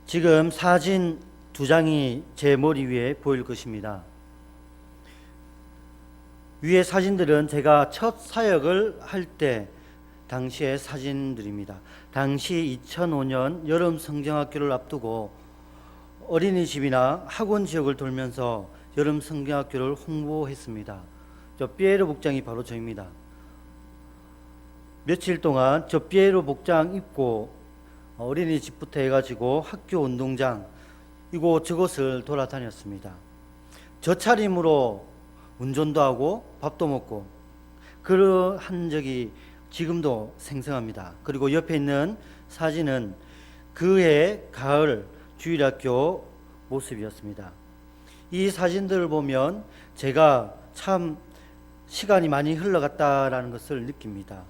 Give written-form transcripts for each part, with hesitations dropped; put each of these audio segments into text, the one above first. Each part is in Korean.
지금 사진 두 장이 제 머리 위에 보일 것입니다. 위의 사진들은 제가 첫 사역을 할 때 당시의 사진들입니다. 당시 2005년 여름 성경학교를 앞두고 어린이집이나 학원 지역을 돌면서 여름 성경학교를 홍보했습니다. 저 피에로 복장이 바로 저입니다. 며칠 동안 저 피에로 복장 입고 어린이집부터 해가지고 학교 운동장 이곳 저곳을 돌아다녔습니다. 저 차림으로 운전도 하고 밥도 먹고 그러한 적이 지금도 생생합니다. 그리고 옆에 있는 사진은 그해 가을 주일학교 모습이었습니다. 이 사진들을 보면 제가 참 시간이 많이 흘러갔다라는 것을 느낍니다.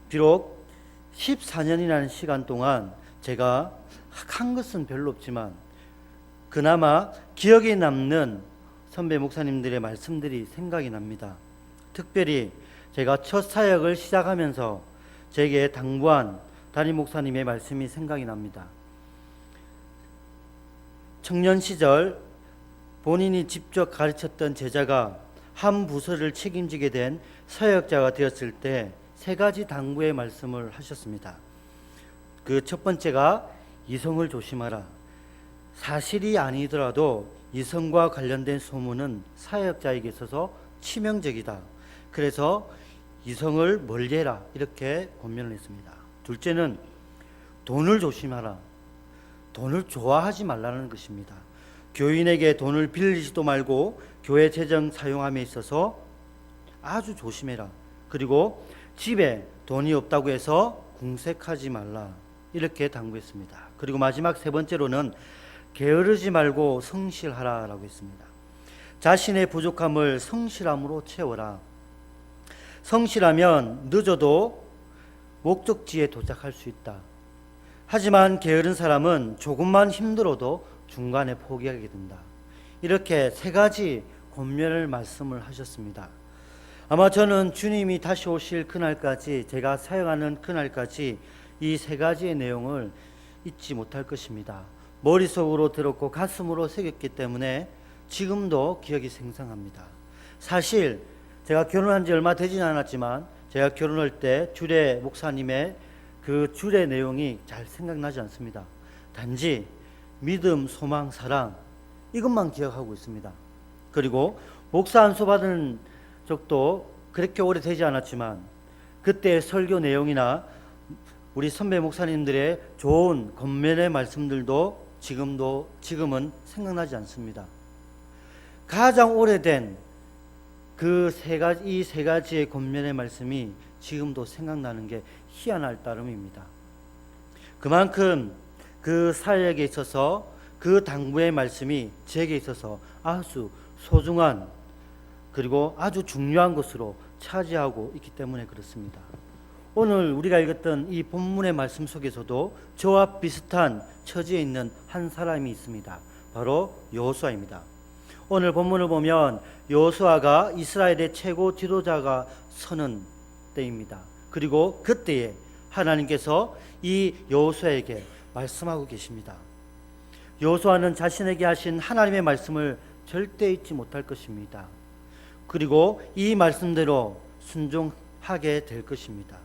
비록 14년이라는 시간 동안 제가 한 것은 별로 없지만 그나마 기억에 남는 선배 목사님들의 말씀들이 생각이 납니다. 특별히 제가 첫 사역을 시작하면서 제게 당부한 담임 목사님의 말씀이 생각이 납니다. 청년 시절 본인이 직접 가르쳤던 제자가 한 부서를 책임지게 된 사역자가 되었을 때 세 가지 당부의 말씀을 하셨습니다. 그 첫 번째가 이성을 조심하라. 사실이 아니더라도 이성과 관련된 소문은 사역자에게 있어서 치명적이다. 그래서 이성을 멀리해라 이렇게 권면을 했습니다. 둘째는 돈을 조심하라. 돈을 좋아하지 말라는 것입니다. 교인에게 돈을 빌리지도 말고 교회 재정 사용함에 있어서 아주 조심해라. 그리고 집에 돈이 없다고 해서 궁색하지 말라 이렇게 당부했습니다. 그리고 마지막 세 번째로는 게으르지 말고 성실하라 라고 했습니다. 자신의 부족함을 성실함으로 채워라. 성실하면 늦어도 목적지에 도착할 수 있다. 하지만 게으른 사람은 조금만 힘들어도 중간에 포기하게 된다. 이렇게 세 가지 권면을 말씀을 하셨습니다. 아마 저는 주님이 다시 오실 그날까지, 제가 사역하는 그날까지 이 세 가지의 내용을 잊지 못할 것입니다. 머릿속으로 들었고 가슴으로 새겼기 때문에 지금도 기억이 생생합니다. 사실 제가 결혼한 지 얼마 되진 않았지만 제가 결혼할 때 주례 목사님의 그 주례 내용이 잘 생각나지 않습니다. 단지 믿음, 소망, 사랑 이것만 기억하고 있습니다. 그리고 목사 안수 받은 적도 그렇게 오래되지 않았지만 그때 설교 내용이나 우리 선배 목사님들의 좋은 권면의 말씀들도 지금은 생각나지 않습니다. 가장 오래된 이 세 가지의 권면의 말씀이 지금도 생각나는 게 희한할 따름입니다. 그만큼 그 사역에 있어서 그 당부의 말씀이 제게 있어서 아주 소중한 그리고 아주 중요한 것으로 차지하고 있기 때문에 그렇습니다. 오늘 우리가 읽었던 이 본문의 말씀 속에서도 저와 비슷한 처지에 있는 한 사람이 있습니다. 바로 여호수아입니다. 오늘 본문을 보면 여호수아가 이스라엘의 최고 지도자가 서는 때입니다. 그리고 그때에 하나님께서 이 여호수아에게 말씀하고 계십니다. 여호수아는 자신에게 하신 하나님의 말씀을 절대 잊지 못할 것입니다. 그리고 이 말씀대로 순종하게 될 것입니다.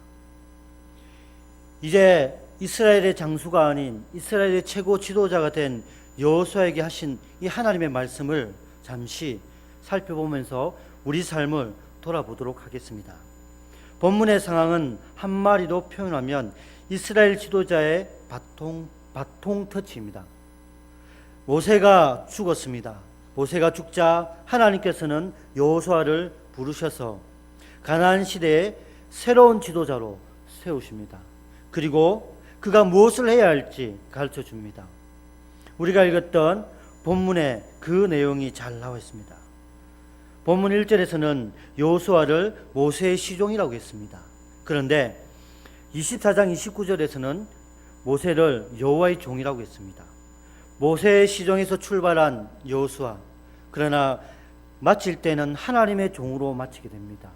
이제 이스라엘의 장수가 아닌 이스라엘의 최고 지도자가 된 여호수아에게 하신 이 하나님의 말씀을 잠시 살펴보면서 우리 삶을 돌아보도록 하겠습니다. 본문의 상황은 한마디로 표현하면 이스라엘 지도자의 바통 터치입니다. 모세가 죽었습니다. 모세가 죽자 하나님께서는 여호수아를 부르셔서 가나안 시대의 새로운 지도자로 세우십니다. 그리고 그가 무엇을 해야 할지 가르쳐 줍니다. 우리가 읽었던 본문에 그 내용이 잘 나와 있습니다. 본문 1절에서는 여호수아를 모세의 시종이라고 했습니다. 그런데 24장 29절에서는 모세를 여호와의 종이라고 했습니다. 모세의 시종에서 출발한 여호수아, 그러나 마칠 때는 하나님의 종으로 마치게 됩니다.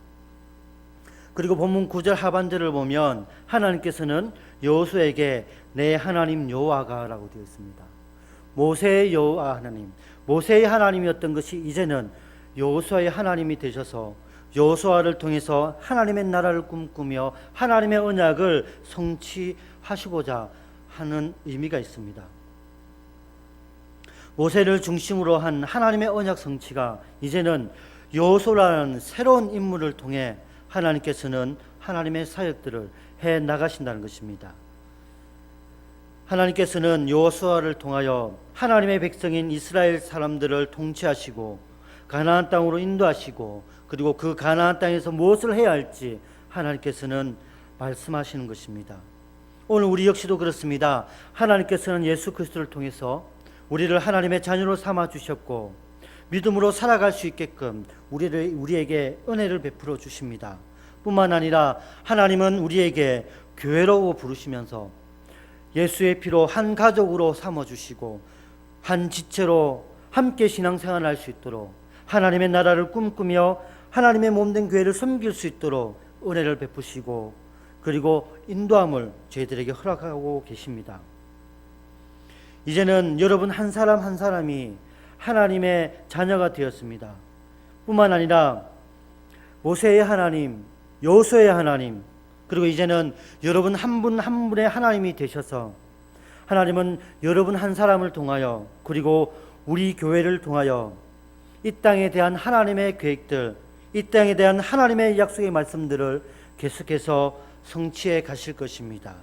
그리고 본문 9절 하반절을 보면 하나님께서는 여호수아에게 내 하나님 여호와가 라고 되어 있습니다. 모세의 여호와 하나님, 모세의 하나님이었던 것이 이제는 여호수아의 하나님이 되셔서 여호수아를 통해서 하나님의 나라를 꿈꾸며 하나님의 언약을 성취하시고자 하는 의미가 있습니다. 모세를 중심으로 한 하나님의 언약 성취가 이제는 여호수아라는 새로운 인물을 통해 하나님께서는 하나님의 사역들을 해 나가신다는 것입니다. 하나님께서는 여호수아를 통하여 하나님의 백성인 이스라엘 사람들을 통치하시고 가나안 땅으로 인도하시고 그리고 그 가나안 땅에서 무엇을 해야 할지 하나님께서는 말씀하시는 것입니다. 오늘 우리 역시도 그렇습니다. 하나님께서는 예수 그리스도를 통해서 우리를 하나님의 자녀로 삼아 주셨고 믿음으로 살아갈 수 있게끔 우리에게 은혜를 베풀어 주십니다. 뿐만 아니라 하나님은 우리에게 교회로 부르시면서 예수의 피로 한 가족으로 삼아주시고 한 지체로 함께 신앙생활을 할 수 있도록 하나님의 나라를 꿈꾸며 하나님의 몸된 교회를 섬길 수 있도록 은혜를 베푸시고 그리고 인도함을 저희들에게 허락하고 계십니다. 이제는 여러분 한 사람 한 사람이 하나님의 자녀가 되었습니다. 뿐만 아니라 모세의 하나님, 여호수아의 하나님, 그리고 이제는 여러분 한 분 한 분의 하나님이 되셔서 하나님은 여러분 한 사람을 통하여 그리고 우리 교회를 통하여 이 땅에 대한 하나님의 계획들, 이 땅에 대한 하나님의 약속의 말씀들을 계속해서 성취해 가실 것입니다.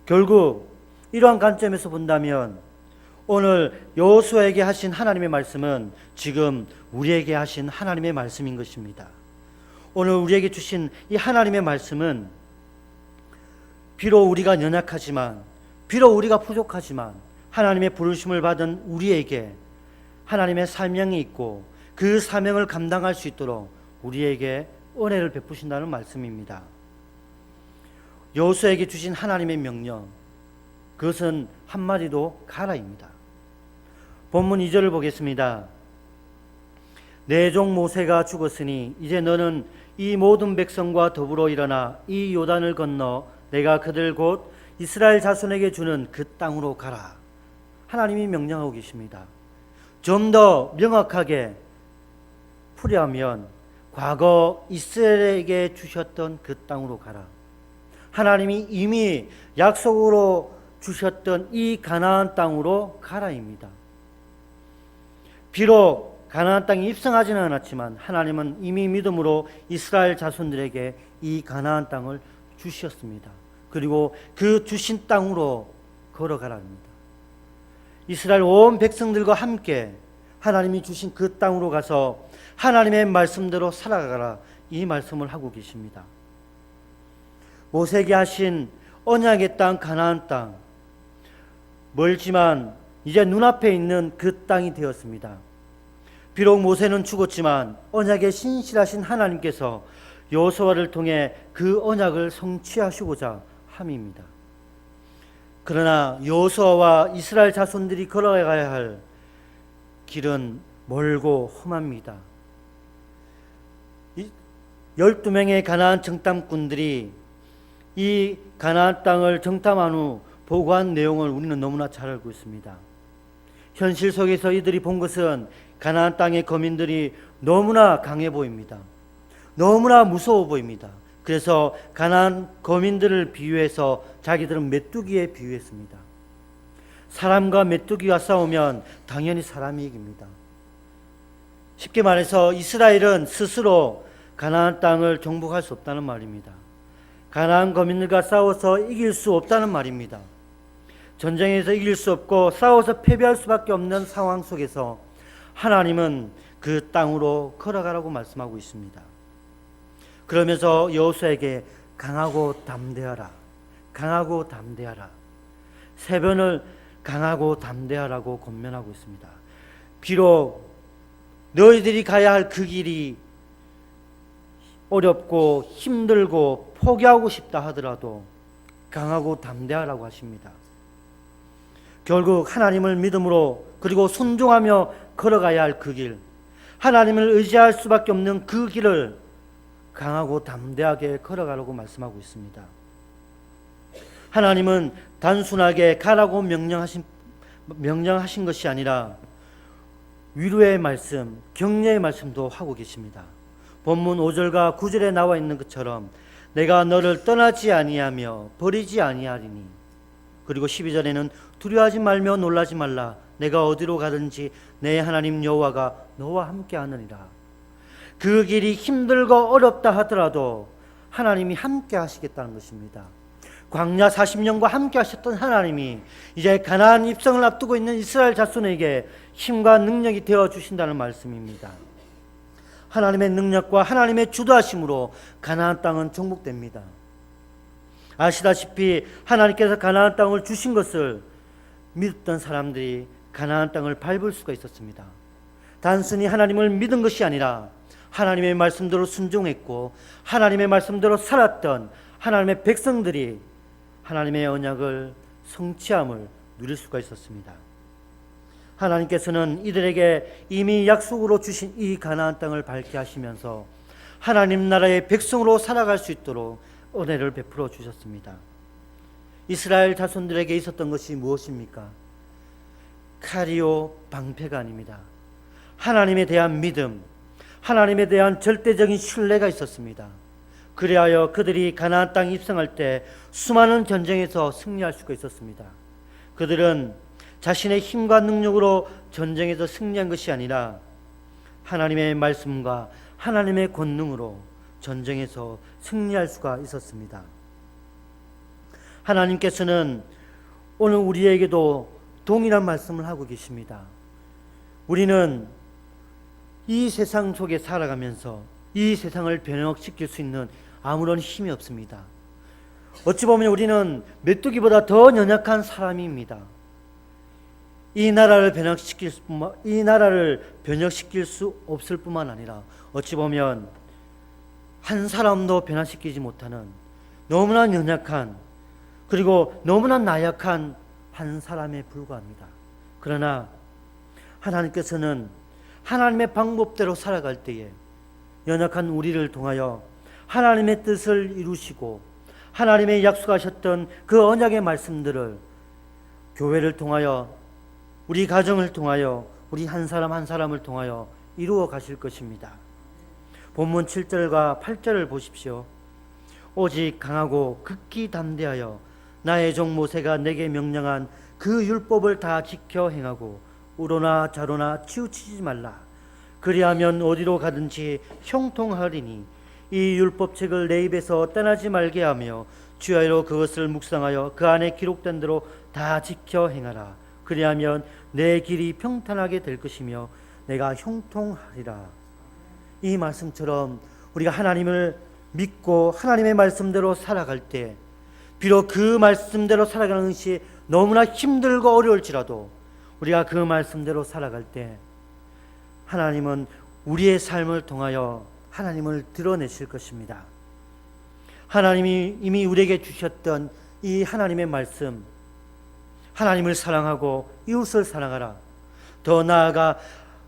결국 이러한 관점에서 본다면 오늘 여호수아에게 하신 하나님의 말씀은 지금 우리에게 하신 하나님의 말씀인 것입니다. 오늘 우리에게 주신 이 하나님의 말씀은 비록 우리가 연약하지만 비록 우리가 부족하지만 하나님의 부르심을 받은 우리에게 하나님의 사명이 있고 그 사명을 감당할 수 있도록 우리에게 은혜를 베푸신다는 말씀입니다. 여호수아에게 주신 하나님의 명령, 그것은 한마디도 가라입니다. 본문 2절을 보겠습니다. 내 종 모세가 죽었으니 이제 너는 이 모든 백성과 더불어 일어나 이 요단을 건너 내가 그들 곧 이스라엘 자손에게 주는 그 땅으로 가라. 하나님이 명령하고 계십니다. 좀 더 명확하게 풀이하면 과거 이스라엘에게 주셨던 그 땅으로 가라. 하나님이 이미 약속으로 주셨던 이 가나안 땅으로 가라입니다. 비록 가나안 땅에 입성하지는 않았지만 하나님은 이미 믿음으로 이스라엘 자손들에게 이 가나안 땅을 주셨습니다. 그리고 그 주신 땅으로 걸어가라 합니다. 이스라엘 온 백성들과 함께 하나님이 주신 그 땅으로 가서 하나님의 말씀대로 살아가라, 이 말씀을 하고 계십니다. 모세에게 하신 언약의 땅 가나안 땅, 멀지만 이제 눈앞에 있는 그 땅이 되었습니다. 비록 모세는 죽었지만 언약에 신실하신 하나님께서 여호수아를 통해 그 언약을 성취하시고자 함입니다. 그러나 여호수아와 이스라엘 자손들이 걸어가야 할 길은 멀고 험합니다. 12명의 가나안 정탐꾼들이 이 가나안 땅을 정탐한 후 보고한 내용을 우리는 너무나 잘 알고 있습니다. 현실 속에서 이들이 본 것은 가나안 땅의 거민들이 너무나 강해 보입니다. 너무나 무서워 보입니다. 그래서 가나안 거민들을 비유해서 자기들은 메뚜기에 비유했습니다. 사람과 메뚜기가 싸우면 당연히 사람이 이깁니다. 쉽게 말해서 이스라엘은 스스로 가나안 땅을 정복할 수 없다는 말입니다. 가나안 거민들과 싸워서 이길 수 없다는 말입니다. 전쟁에서 이길 수 없고 싸워서 패배할 수밖에 없는 상황 속에서 하나님은 그 땅으로 걸어가라고 말씀하고 있습니다. 그러면서 여호수아에게 강하고 담대하라, 강하고 담대하라, 세변을 강하고 담대하라고 권면하고 있습니다. 비록 너희들이 가야 할 그 길이 어렵고 힘들고 포기하고 싶다 하더라도 강하고 담대하라고 하십니다. 결국 하나님을 믿음으로 그리고 순종하며 걸어가야 할 그 길, 하나님을 의지할 수밖에 없는 그 길을 강하고 담대하게 걸어가라고 말씀하고 있습니다. 하나님은 단순하게 가라고 명령하신 명령하신 것이 아니라 위로의 말씀, 격려의 말씀도 하고 계십니다. 본문 5절과 9절에 나와 있는 것처럼 내가 너를 떠나지 아니하며 버리지 아니하리니, 그리고 12절에는 두려워하지 말며 놀라지 말라. 내가 어디로 가든지 내 하나님 여호와가 너와 함께 하느니라. 그 길이 힘들고 어렵다 하더라도 하나님이 함께 하시겠다는 것입니다. 광야 40년과 함께 하셨던 하나님이 이제 가나안 입성을 앞두고 있는 이스라엘 자손에게 힘과 능력이 되어 주신다는 말씀입니다. 하나님의 능력과 하나님의 주도하심으로 가나안 땅은 정복됩니다. 아시다시피 하나님께서 가나안 땅을 주신 것을 믿었던 사람들이 가나안 땅을 밟을 수가 있었습니다. 단순히 하나님을 믿은 것이 아니라 하나님의 말씀대로 순종했고 하나님의 말씀대로 살았던 하나님의 백성들이 하나님의 언약을 성취함을 누릴 수가 있었습니다. 하나님께서는 이들에게 이미 약속으로 주신 이 가나안 땅을 밟게 하시면서 하나님 나라의 백성으로 살아갈 수 있도록 은혜를 베풀어 주셨습니다. 이스라엘 자손들에게 있었던 것이 무엇입니까? 칼이요 방패가 아닙니다. 하나님에 대한 믿음, 하나님에 대한 절대적인 신뢰가 있었습니다. 그리하여 그들이 가나안 땅 입성할 때 수많은 전쟁에서 승리할 수가 있었습니다. 그들은 자신의 힘과 능력으로 전쟁에서 승리한 것이 아니라 하나님의 말씀과 하나님의 권능으로 전쟁에서 승리할 수가 있었습니다. 하나님께서는 오늘 우리에게도 동일한 말씀을 하고 계십니다. 우리는 이 세상 속에 살아가면서 이 세상을 변혁시킬 수 있는 아무런 힘이 없습니다. 어찌 보면 우리는 메뚜기보다 더 연약한 사람입니다. 이 나라를 변혁시킬 수 없을 뿐만 아니라 어찌 보면 한 사람도 변화시키지 못하는 너무나 연약한, 그리고 너무나 나약한 한 사람에 불과합니다. 그러나 하나님께서는 하나님의 방법대로 살아갈 때에 연약한 우리를 통하여 하나님의 뜻을 이루시고 하나님의 약속하셨던 그 언약의 말씀들을 교회를 통하여, 우리 가정을 통하여, 우리 한 사람 한 사람을 통하여 이루어 가실 것입니다. 본문 7절과 8절을 보십시오. 오직 강하고 극히 담대하여 나의 종 모세가 내게 명령한 그 율법을 다 지켜 행하고 우로나 좌로나 치우치지 말라. 그리하면 어디로 가든지 형통하리니 이 율법책을 내 입에서 떠나지 말게 하며 주야로 그것을 묵상하여 그 안에 기록된 대로 다 지켜 행하라. 그리하면 내 길이 평탄하게 될 것이며 내가 형통하리라. 이 말씀처럼 우리가 하나님을 믿고 하나님의 말씀대로 살아갈 때, 비록 그 말씀대로 살아가는 것이 너무나 힘들고 어려울지라도 우리가 그 말씀대로 살아갈 때 하나님은 우리의 삶을 통하여 하나님을 드러내실 것입니다. 하나님이 이미 우리에게 주셨던 이 하나님의 말씀, 하나님을 사랑하고 이웃을 사랑하라. 더 나아가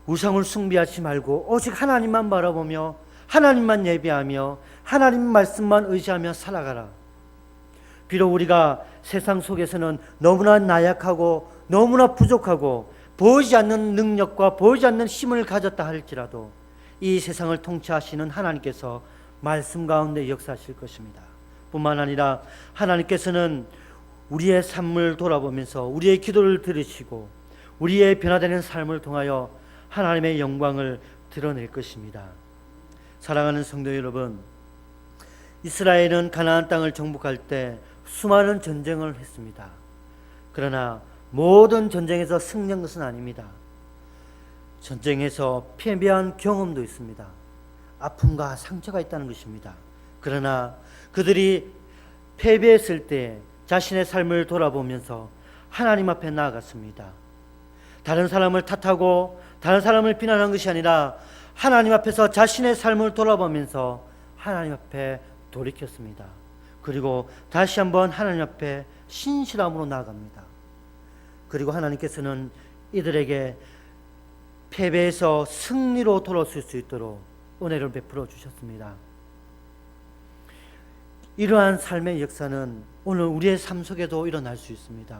우상을 숭배하지 말고 오직 하나님만 바라보며 하나님만 예배하며 하나님 말씀만 의지하며 살아가라. 비록 우리가 세상 속에서는 너무나 나약하고 너무나 부족하고 보이지 않는 능력과 보이지 않는 힘을 가졌다 할지라도 이 세상을 통치하시는 하나님께서 말씀 가운데 역사하실 것입니다. 뿐만 아니라 하나님께서는 우리의 삶을 돌아보면서 우리의 기도를 들으시고 우리의 변화되는 삶을 통하여 하나님의 영광을 드러낼 것입니다. 사랑하는 성도 여러분, 이스라엘은 가나안 땅을 정복할 때 수많은 전쟁을 했습니다. 그러나 모든 전쟁에서 승리한 것은 아닙니다. 전쟁에서 패배한 경험도 있습니다. 아픔과 상처가 있다는 것입니다. 그러나 그들이 패배했을 때 자신의 삶을 돌아보면서 하나님 앞에 나아갔습니다. 다른 사람을 탓하고 다른 사람을 비난한 것이 아니라 하나님 앞에서 자신의 삶을 돌아보면서 하나님 앞에 돌이켰습니다. 그리고 다시 한번 하나님 앞에 신실함으로 나아갑니다. 그리고 하나님께서는 이들에게 패배에서 승리로 돌아설 수 있도록 은혜를 베풀어 주셨습니다. 이러한 삶의 역사는 오늘 우리의 삶 속에도 일어날 수 있습니다.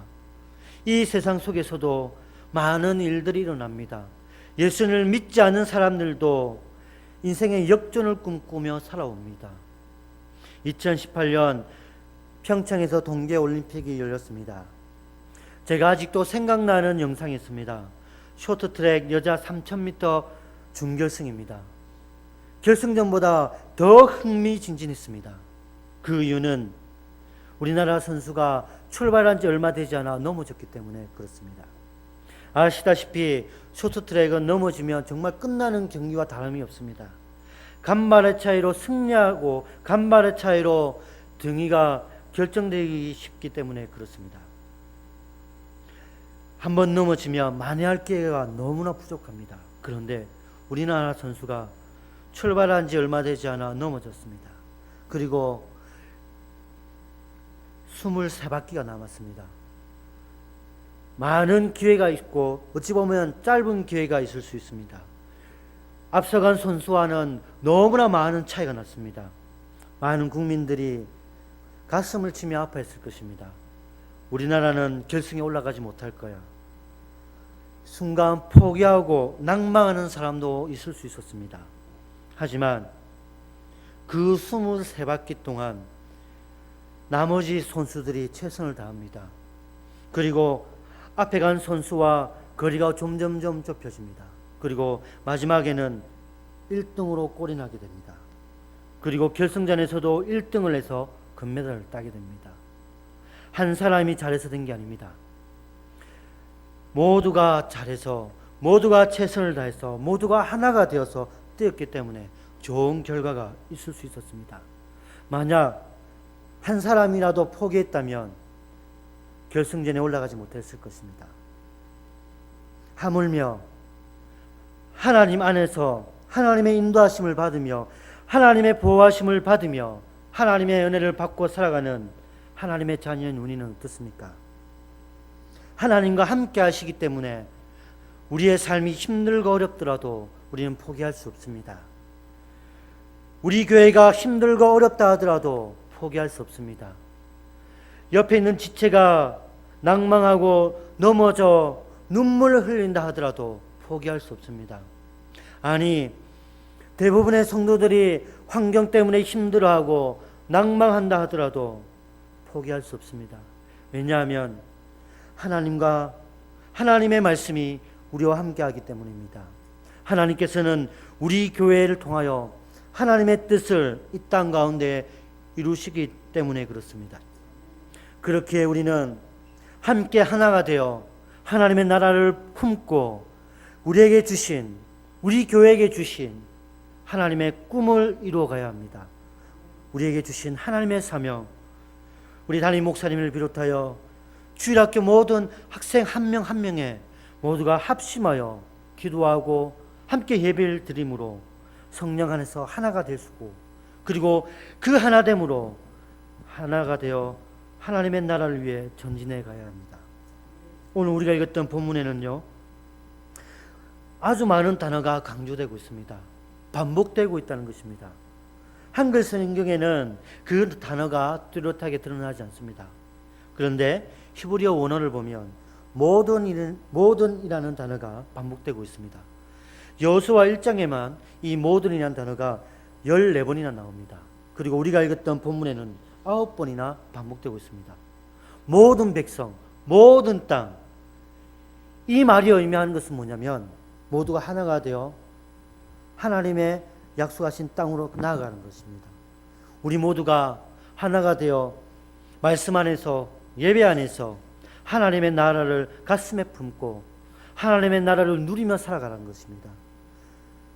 이 세상 속에서도 많은 일들이 일어납니다. 예수를 믿지 않는 사람들도 인생의 역전을 꿈꾸며 살아옵니다. 2018년 평창에서 동계올림픽이 열렸습니다. 제가 아직도 생각나는 영상이 있습니다. 쇼트트랙 여자 3000m 준결승입니다. 결승전보다 더 흥미진진했습니다. 그 이유는 우리나라 선수가 출발한 지 얼마 되지 않아 넘어졌기 때문에 그렇습니다. 아시다시피 쇼트트랙은 넘어지면 정말 끝나는 경기와 다름이 없습니다. 간발의 차이로 승리하고 간발의 차이로 등위가 결정되기 쉽기 때문에 그렇습니다. 한번 넘어지면 만회할 기회가 너무나 부족합니다. 그런데 우리나라 선수가 출발한 지 얼마 되지 않아 넘어졌습니다. 그리고 23바퀴가 남았습니다. 많은 기회가 있고 어찌 보면 짧은 기회가 있을 수 있습니다. 앞서간 선수와는 너무나 많은 차이가 났습니다. 많은 국민들이 가슴을 치며 아파했을 것입니다. 우리나라는 결승에 올라가지 못할 거야. 순간 포기하고 낭망하는 사람도 있을 수 있었습니다. 하지만 그 23바퀴 동안 나머지 선수들이 최선을 다합니다. 그리고 앞에 간 선수와 거리가 점점점 좁혀집니다. 그리고 마지막에는 1등으로 골이 나게 됩니다. 그리고 결승전에서도 1등을 해서 금메달을 따게 됩니다. 한 사람이 잘해서 된 게 아닙니다. 모두가 잘해서, 모두가 최선을 다해서, 모두가 하나가 되어서 뛰었기 때문에 좋은 결과가 있을 수 있었습니다. 만약 한 사람이라도 포기했다면 결승전에 올라가지 못했을 것입니다. 하물며 하나님 안에서 하나님의 인도하심을 받으며 하나님의 보호하심을 받으며 하나님의 은혜를 받고 살아가는 하나님의 자녀인 우리는 어떻습니까? 하나님과 함께 하시기 때문에 우리의 삶이 힘들고 어렵더라도 우리는 포기할 수 없습니다. 우리 교회가 힘들고 어렵다 하더라도 포기할 수 없습니다. 옆에 있는 지체가 낭망하고 넘어져 눈물을 흘린다 하더라도 포기할 수 없습니다. 아니, 대부분의 성도들이 환경 때문에 힘들어하고 낭망한다 하더라도 포기할 수 없습니다. 왜냐하면 하나님과 하나님의 말씀이 우리와 함께하기 때문입니다. 하나님께서는 우리 교회를 통하여 하나님의 뜻을 이 땅 가운데 이루시기 때문에 그렇습니다. 그렇게 우리는 함께 하나가 되어 하나님의 나라를 품고 우리에게 주신, 우리 교회에게 주신 하나님의 꿈을 이루어가야 합니다. 우리에게 주신 하나님의 사명, 우리 담임 목사님을 비롯하여 주일학교 모든 학생 한 명 한 명에 모두가 합심하여 기도하고 함께 예배를 드림으로 성령 안에서 하나가 되시고, 그리고 그 하나됨으로 하나가 되어 하나님의 나라를 위해 전진해 가야 합니다. 오늘 우리가 읽었던 본문에는요, 아주 많은 단어가 강조되고 있습니다. 반복되고 있다는 것입니다. 한글 성경에는 그 단어가 뚜렷하게 드러나지 않습니다. 그런데 히브리어 원어를 보면 모든이라는 단어가 반복되고 있습니다. 여호수아 1장에만 이 모든이라는 단어가 14번이나 나옵니다. 그리고 우리가 읽었던 본문에는 9번이나 반복되고 있습니다. 모든 백성, 모든 땅. 이 말이 의미하는 것은 뭐냐면 모두가 하나가 되어 하나님의 약속하신 땅으로 나아가는 것입니다. 우리 모두가 하나가 되어 말씀 안에서, 예배 안에서 하나님의 나라를 가슴에 품고 하나님의 나라를 누리며 살아가는 것입니다.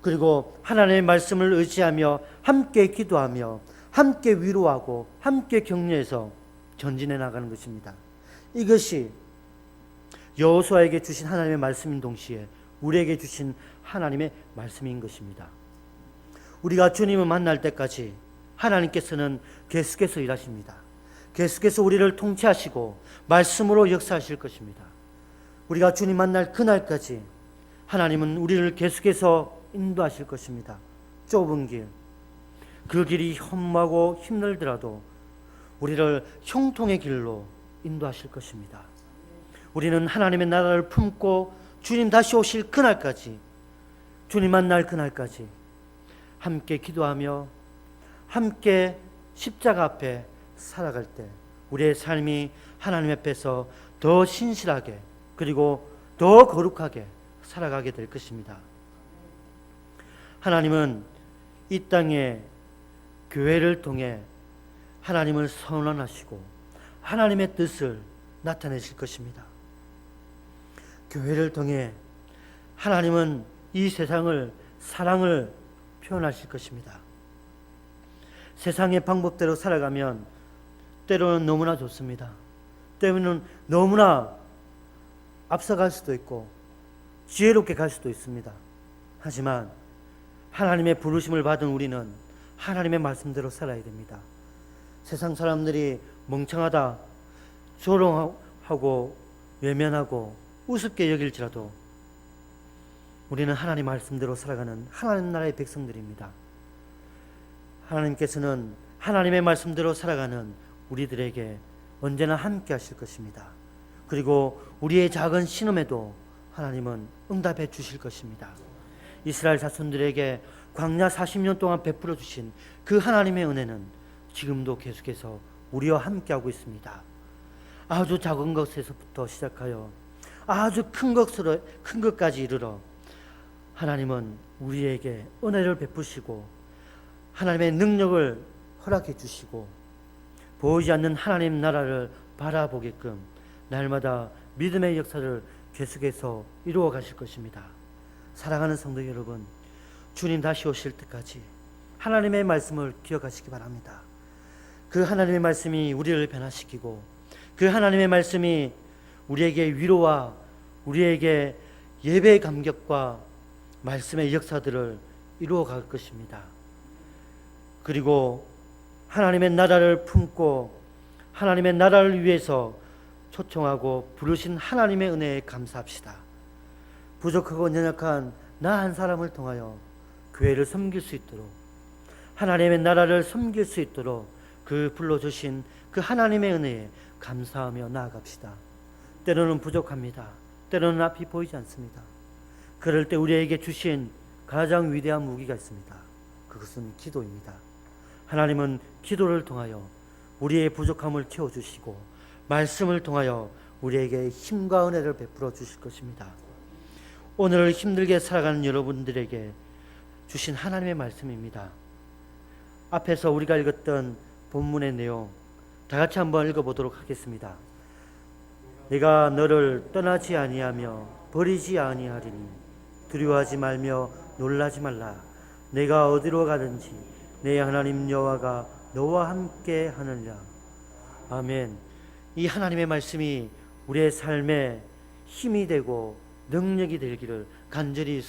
그리고 하나님의 말씀을 의지하며 함께 기도하며 함께 위로하고 함께 격려해서 전진해 나가는 것입니다. 이것이 여호수아에게 주신 하나님의 말씀인 동시에 우리에게 주신 하나님의 말씀인 것입니다. 우리가 주님을 만날 때까지 하나님께서는 계속해서 일하십니다. 계속해서 우리를 통치하시고 말씀으로 역사하실 것입니다. 우리가 주님 만날 그날까지 하나님은 우리를 계속해서 인도하실 것입니다. 좁은 길, 그 길이 험하고 힘들더라도 우리를 형통의 길로 인도하실 것입니다. 우리는 하나님의 나라를 품고 주님 다시 오실 그날까지, 주님 만날 그날까지 함께 기도하며 함께 십자가 앞에 살아갈 때 우리의 삶이 하나님 앞에서 더 신실하게 그리고 더 거룩하게 살아가게 될 것입니다. 하나님은 이 땅에 교회를 통해 하나님을 선언하시고 하나님의 뜻을 나타내실 것입니다. 교회를 통해 하나님은 이 세상을 사랑을 표현하실 것입니다. 세상의 방법대로 살아가면 때로는 너무나 좋습니다. 때로는 너무나 앞서갈 수도 있고 지혜롭게 갈 수도 있습니다. 하지만 하나님의 부르심을 받은 우리는 하나님의 말씀대로 살아야 됩니다. 세상 사람들이 멍청하다, 조롱하고 외면하고 우습게 여길지라도 우리는 하나님 말씀대로 살아가는 하나님 나라의 백성들입니다. 하나님께서는 하나님의 말씀대로 살아가는 우리들에게 언제나 함께 하실 것입니다. 그리고 우리의 작은 신음에도 하나님은 응답해 주실 것입니다. 이스라엘 자손들에게 광야 40년 동안 베풀어 주신 그 하나님의 은혜는 지금도 계속해서 우리와 함께하고 있습니다. 아주 작은 것에서부터 시작하여 아주 큰 것까지 이르러 하나님은 우리에게 은혜를 베푸시고 하나님의 능력을 허락해 주시고 보이지 않는 하나님 나라를 바라보게끔 날마다 믿음의 역사를 계속해서 이루어 가실 것입니다. 사랑하는 성도 여러분, 주님 다시 오실 때까지 하나님의 말씀을 기억하시기 바랍니다. 그 하나님의 말씀이 우리를 변화시키고 그 하나님의 말씀이 우리에게 위로와 우리에게 예배의 감격과 말씀의 역사들을 이루어 갈 것입니다. 그리고 하나님의 나라를 품고 하나님의 나라를 위해서 초청하고 부르신 하나님의 은혜에 감사합시다. 부족하고 연약한 나 한 사람을 통하여 교회를 섬길 수 있도록 하나님의 나라를 섬길 수 있도록 그 불러주신 그 하나님의 은혜에 감사하며 나아갑시다. 때로는 부족합니다. 때로는 앞이 보이지 않습니다. 그럴 때 우리에게 주신 가장 위대한 무기가 있습니다. 그것은 기도입니다. 하나님은 기도를 통하여 우리의 부족함을 채워주시고 말씀을 통하여 우리에게 힘과 은혜를 베풀어 주실 것입니다. 오늘 힘들게 살아가는 여러분들에게 주신 하나님의 말씀입니다. 앞에서 우리가 읽었던 본문의 내용 다 같이 한번 읽어보도록 하겠습니다. 내가 너를 떠나지 아니하며 버리지 아니하리니 두려워하지 말며 놀라지 말라. 내가 어디로 가든지 내 하나님 여호와가 너와 함께 하느니라. 아멘. 이 하나님의 말씀이 우리의 삶에 힘이 되고 능력이 되기를 간절히